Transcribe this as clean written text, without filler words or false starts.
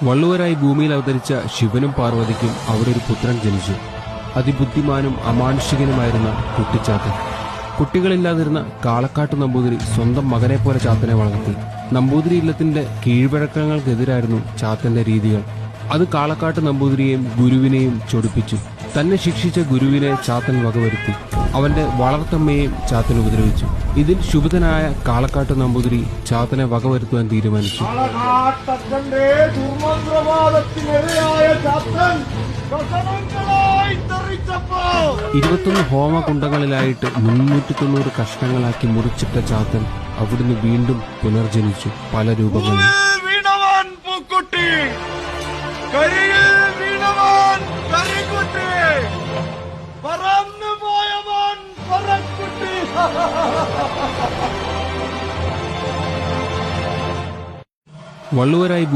വള്ളുവരായി ഭൂമിയിൽ അവതരിച്ച ശിവനും പാർവതിക്കും അവിടെ ഒരു പുത്രൻ ജനിച്ചു. അതിബുദ്ധിമാനും അമാനുഷികനുമായിരുന്ന കുട്ടിച്ചാത്തൻ. കുട്ടികളില്ലാതിരുന്ന കാളക്കാട്ട് നമ്പൂതിരി സ്വന്തം മകനെപ്പോലെ ചാത്തനെ വളർത്തി. നമ്പൂതിരി ഇല്ലത്തിന്റെ കീഴ്വഴക്കങ്ങൾക്കെതിരായിരുന്നു ചാത്തന്റെ രീതികൾ. അത് കാളക്കാട്ട് നമ്പൂതിരിയെയും ഗുരുവിനെയും ചൊടിപ്പിച്ചു. തന്നെ ശിക്ഷിച്ച ഗുരുവിനെ ചാത്തൻ വകവരുത്തി. അവന്റെ വളർത്തമ്മയെയും ചാത്തൻ ഉപദ്രവിച്ചു. ഇതിൽ ശുഭിതനായ കാളക്കാട്ട് നമ്പൂതിരി ചാത്തനെ വകവരുത്തുവാൻ തീരുമാനിച്ചു. 21 ഹോമകുണ്ടങ്ങളിലായിട്ട് 390 കഷ്ണങ്ങളാക്കി മുറിച്ചിട്ട ചാത്തൻ അവിടുന്ന് വീണ്ടും പുനർജനിച്ചു പല രൂപങ്ങളിൽ. വള്ളുവരായി